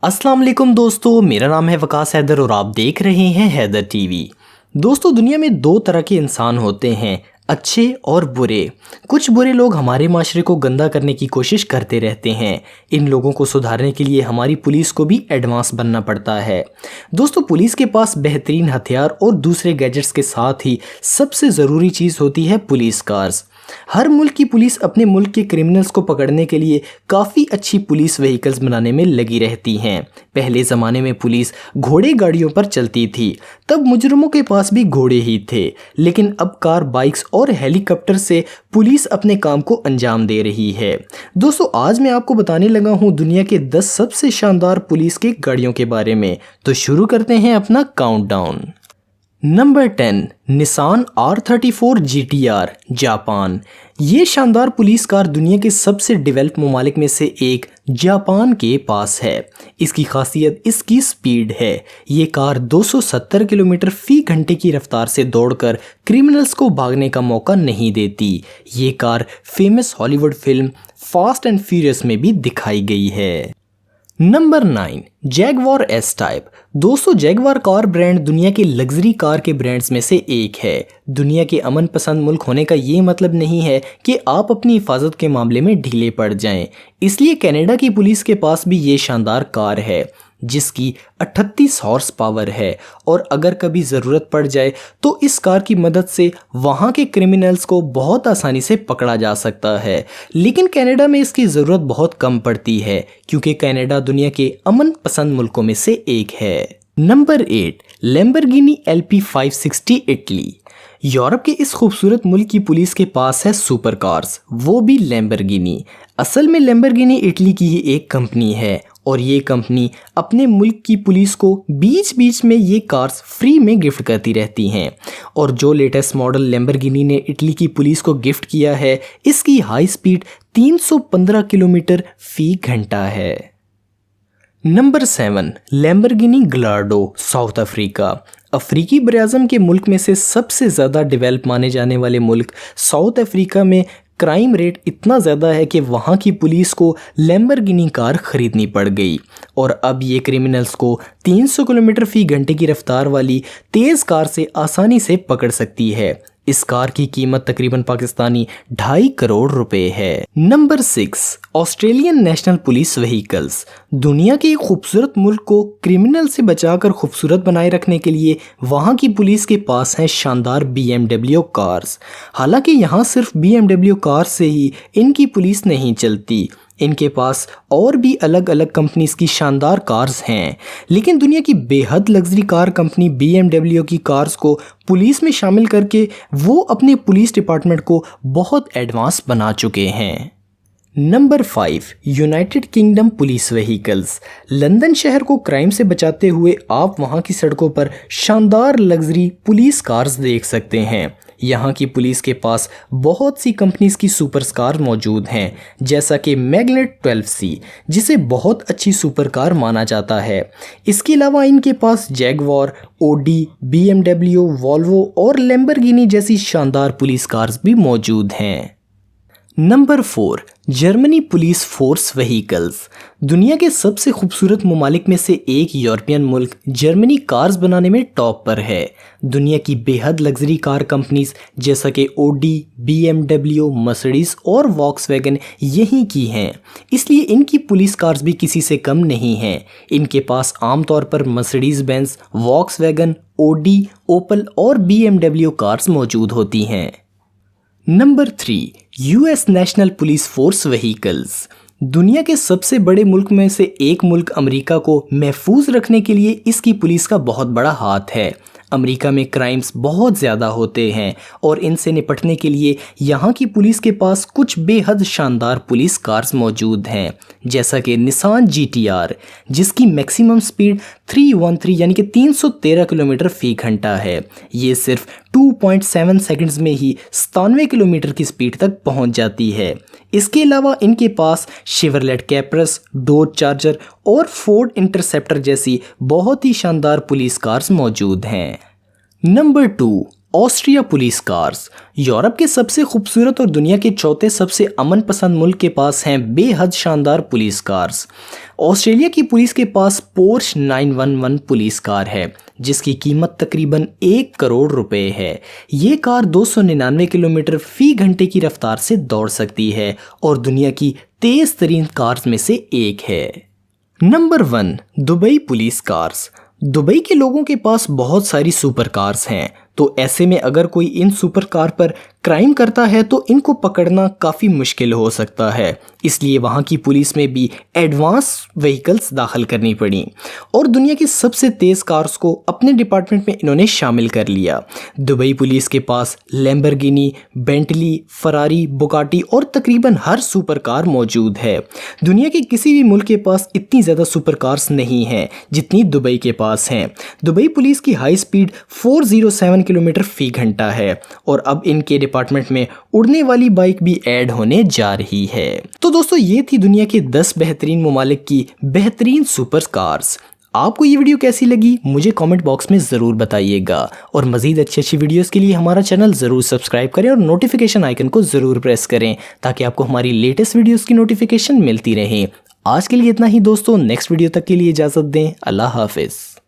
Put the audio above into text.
अस्सलाम वालेकुम दोस्तों, मेरा नाम है वकास हैदर और आप देख रहे हैं हैदर टीवी। दोस्तों, दुनिया में दो तरह के इंसान होते हैं, अच्छे और बुरे। कुछ बुरे लोग हमारे माशरे को गंदा करने की कोशिश करते रहते हैं। इन लोगों को सुधारने के लिए हमारी पुलिस को भी एडवांस बनना पड़ता है। दोस्तों, पुलिस के पास बेहतरीन हथियार और दूसरे गैजेट्स के साथ ही सबसे ज़रूरी चीज़ होती है पुलिस कार्स। हर मुल्क की पुलिस अपने मुल्क के क्रिमिनल्स को पकड़ने के लिए काफ़ी अच्छी पुलिस व्हीकल्स बनाने में लगी रहती हैं। पहले ज़माने में पुलिस घोड़े गाड़ियों पर चलती थी, तब मुजरिमों के पास भी घोड़े ही थे। लेकिन अब कार, बाइक्स और हेलीकॉप्टर से पुलिस अपने काम को अंजाम दे रही है। दोस्तों, आज मैं आपको बताने लगा हूँ दुनिया के 10 सबसे शानदार पुलिस के गाड़ियों के बारे में। तो शुरू करते हैं अपना countdown. Number 10, Nissan R34 GTR, Japan. ये शानदार पुलिस कार दुनिया के सबसे डेवलप ममालिक में से एक जापान के पास है। इसकी खासियत इसकी स्पीड है। ये कार 270 किलोमीटर फी घंटे की रफ्तार से दौड़कर क्रिमिनल्स को भागने का मौका नहीं देती। ये car famous Hollywood film fast and furious में भी दिखाई गई है। Number 9, Jaguar S type. दोस्तों, जैगवार कार ब्रांड दुनिया के लग्जरी कार के ब्रांड्स में से एक है। दुनिया के अमन पसंद मुल्क होने का ये मतलब नहीं है कि आप अपनी हिफाजत के मामले में ढीले पड़ जाएं। इसलिए कनाडा की पुलिस के पास भी ये शानदार कार है जिसकी 38 हॉर्स पावर है और अगर कभी ज़रूरत पड़ जाए तो इस कार की मदद से वहाँ के क्रिमिनल्स को बहुत आसानी से पकड़ा जा सकता है। लेकिन कनाडा में इसकी ज़रूरत बहुत कम पड़ती है क्योंकि कनाडा दुनिया के अमन पसंद मुल्कों में से एक है। Number 8, Lamborghini LP560, Italy. Europe के इस खूबसूरत मुल्क की पुलिस के पास है सुपर कार्स, वो भी लैम्बोर्गिनी। असल में लैम्बोर्गिनी इटली की ही एक कंपनी है और ये कंपनी अपने मुल्क की पुलिस को बीच बीच में ये कार्स फ्री में गिफ्ट करती रहती हैं। और जो लेटेस्ट मॉडल लैम्बोर्गिनी ने इटली की पुलिस को गिफ्ट किया है, इसकी हाई स्पीड 315 किलोमीटर फी घंटा है। Number 7, Lamborghini गलार्डो, south Africa. अफ्रीकी बराज़म के मुल्क में से सबसे ज़्यादा डेवलप माने जाने वाले मुल्क साउथ अफ्रीका में क्राइम रेट इतना ज़्यादा है कि वहाँ की पुलिस को लैम्बोर्गिनी कार ख़रीदनी पड़ गई और अब ये क्रिमिनल्स को 300 किलोमीटर फी घंटे की रफ्तार वाली तेज़ कार से आसानी से पकड़ सकती है। इस कार की कीमत तकरीबन पाकिस्तानी 2.5 करोड़ रुपए है। Number 6, Australian national police vehicles. दुनिया के एक खूबसूरत मुल्क को क्रिमिनल से बचाकर खूबसूरत बनाए रखने के लिए वहाँ की पुलिस के पास हैं शानदार BMW कार्स। हालांकि यहाँ सिर्फ BMW कार से ही इनकी पुलिस नहीं चलती, इनके पास और भी अलग अलग कंपनीज की शानदार कार्स हैं। लेकिन दुनिया की बेहद लग्जरी कार कंपनी BMW की कार्स को पुलिस में शामिल करके वो अपने पुलिस डिपार्टमेंट को बहुत एडवांस बना चुके हैं। Number 5, United kingdom police vehicles. London शहर को क्राइम से बचाते हुए आप वहाँ की सड़कों पर शानदार लग्जरी पुलिस कार्स देख सकते हैं। यहाँ की पुलिस के पास बहुत सी कंपनीज की सुपर कार मौजूद हैं, जैसा कि मैग्नेट 12C, जिसे बहुत अच्छी सुपर कार माना जाता है। इसके अलावा इनके पास जैगवार, ऑडी, BMW, वॉल्वो और लैम्बोर्गिनी जैसी शानदार पुलिस कार्स भी मौजूद हैं। Number 4, Germany police force vehicles. दुनिया के सबसे खूबसूरत ममालिक में से एक यूरोपियन मुल्क जर्मनी कार्स बनाने में टॉप पर है। दुनिया की बेहद लग्जरी कार कंपनीज जैसा कि ऑडी, BMW, मर्सिडीज और वॉक्सवैगन यहीं की हैं, इसलिए इनकी पुलिस कार्स भी किसी से कम नहीं हैं। इनके पास आमतौर पर मर्सिडीज बेंज, वॉक्सवैगन, ऑडी, ओपल और BMW कार्स मौजूद होती हैं। Number 3, US national police force vehicles. दुनिया के सबसे बड़े मुल्क में से एक मुल्क अमेरिका को महफूज रखने के लिए इसकी पुलिस का बहुत बड़ा हाथ है। अमेरिका में क्राइम्स बहुत ज़्यादा होते हैं और इनसे निपटने के लिए यहाँ की पुलिस के पास कुछ बेहद शानदार पुलिस कार्स मौजूद हैं, जैसा कि निसान GTR, जिसकी मैक्सिमम स्पीड 313 यानी कि 313 किलोमीटर फी घंटा है। ये सिर्फ 2.7 सेकंड्स में ही 97 किलोमीटर की स्पीड तक पहुंच जाती है। इसके अलावा इनके पास शेवरलेट कैप्रस, डोज चार्जर और फोर्ड इंटरसेप्टर जैसी बहुत ही शानदार पुलिस कार्स मौजूद हैं। Number 2, Austria police cars. Europe के सबसे खूबसूरत और दुनिया के चौथे सबसे अमन पसंद मुल्क के पास हैं बेहद शानदार पुलिस कार्स। ऑस्ट्रेलिया की पुलिस के पास पोर्श 911 पुलिस कार है जिसकी कीमत तकरीबन 1 करोड़ रुपए है। ये कार 299 किलोमीटर फी घंटे की रफ्तार से दौड़ सकती है और दुनिया की तेज तरीन कार्स में से एक है। Number 1, Dubai police cars. Dubai के लोगों के पास बहुत सारी सुपर कार्स हैं, तो ऐसे में अगर कोई इन सुपर कार पर क्राइम करता है तो इनको पकड़ना काफ़ी मुश्किल हो सकता है। इसलिए वहाँ की पुलिस में भी एडवांस व्हीकल्स दाखिल करनी पड़ी और दुनिया की सबसे तेज़ कार्स को अपने डिपार्टमेंट में इन्होंने शामिल कर लिया। दुबई पुलिस के पास लैम्बोर्गिनी, बेंटली, फरारी, बुगाटी और तकरीबन हर सुपर कार मौजूद है। दुनिया के किसी भी मुल्क के पास इतनी ज़्यादा सुपर कार्स नहीं हैं जितनी दुबई के पास हैं। दुबई पुलिस की हाई स्पीड 407 किलोमीटर फी घंटा है और अब इनके डिपार्टमेंट में उड़ने वाली बाइक भी ऐड होने जा रही है। तो दोस्तों ये थी दुनिया के 10 बेहतरीन ममालिक की बेहतरीन सुपर कार्स। आपको ये वीडियो कैसी लगी मुझे कमेंट बॉक्स में ज़रूर बताइएगा और मज़ीद अच्छी वीडियोस के लिए हमारा चैनल ज़रूर सब्सक्राइब करें और नोटिफिकेशन आइकन को ज़रूर प्रेस करें ताकि आपको हमारी लेटेस्ट वीडियोस की नोटिफिकेशन मिलती रहे। आज के लिए इतना ही दोस्तों, नेक्स्ट वीडियो तक के लिए इजाज़त दें। अल्लाह हाफिज़।